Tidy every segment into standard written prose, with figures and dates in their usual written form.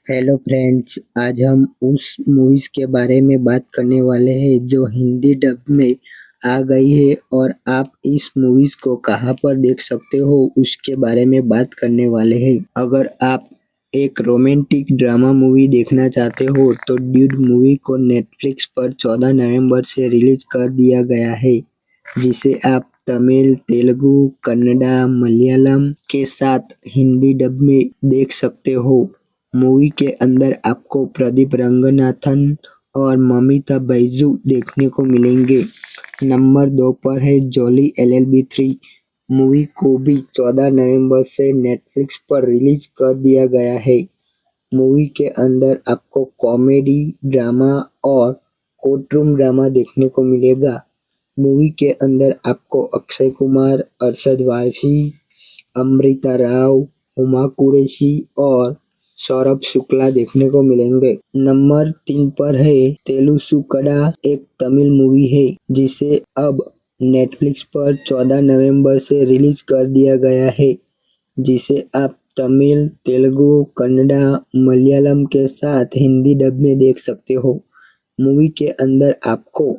Hello friends, आज हम उस मूवीज के बारे में बात करने वाले हैं जो हिंदी डब में आ गई है और आप इस मूवीज को कहां पर देख सकते हो उसके बारे में बात करने वाले हैं। अगर आप एक रोमांटिक ड्रामा मूवी देखना चाहते हो तो ड्यूड मूवी को नेटफ्लिक्स पर 14 नवंबर से रिलीज कर दिया गया है, जिसे आप तमिल, तेलुगु, कन्नड़ा, मलयालम के साथ हिंदी डब में देख सकते हो। मूवी के अंदर आपको प्रदीप रंगनाथन और ममिता बैजू देखने को मिलेंगे। नंबर 2 पर है जॉली एलएलबी 3। मूवी को भी 14 नवंबर से नेटफ्लिक्स पर रिलीज कर दिया गया है। मूवी के अंदर आपको कॉमेडी, ड्रामा और कोर्टरूम ड्रामा देखने को मिलेगा। मूवी के अंदर आपको अक्षय कुमार, अरशद वारसी, अमृता राव, हुमा कुरैशी और सौरभ शुक्ला देखने को मिलेंगे। नंबर 3 पर है तेलुसुकड़ा, एक तमिल मूवी है जिसे अब नेटफ्लिक्स पर 14 नवंबर से रिलीज कर दिया गया है, जिसे आप तमिल, तेलुगु, कन्नड़ा, मलयालम के साथ हिंदी डब में देख सकते हो। मूवी के अंदर आपको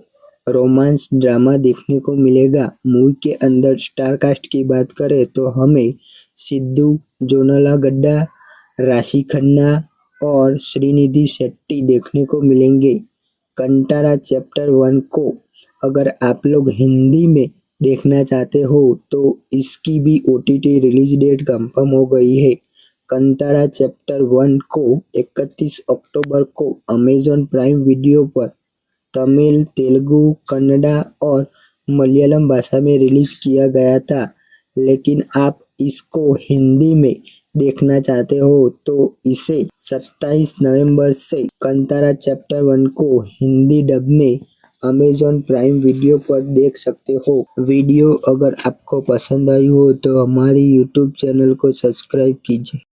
रोमांस ड्रामा देखने को मिलेगा। मूवी के अंदर स्टार कास्ट की बात करें तो हमें सिद्धू जोनालागड्डा, राशि खन्ना और श्रीनिधि शेट्टी देखने को मिलेंगे। कंटारा चैप्टर 1 को अगर आप लोग हिंदी में देखना चाहते हो तो इसकी भी ओटीटी रिलीज डेट कंफर्म हो गई है। कंटारा चैप्टर 1 को 31 अक्टूबर को अमेजॉन प्राइम वीडियो पर तमिल, तेलुगु, कन्नड़ा और मलयालम भाषा में रिलीज किया गया था, लेकिन आप इसको हिंदी में देखना चाहते हो तो इसे 27 नवंबर से कंतारा चैप्टर 1 को हिंदी डब में अमेजॉन प्राइम वीडियो पर देख सकते हो। वीडियो अगर आपको पसंद आई हो तो हमारी यूट्यूब चैनल को सब्सक्राइब कीजिए।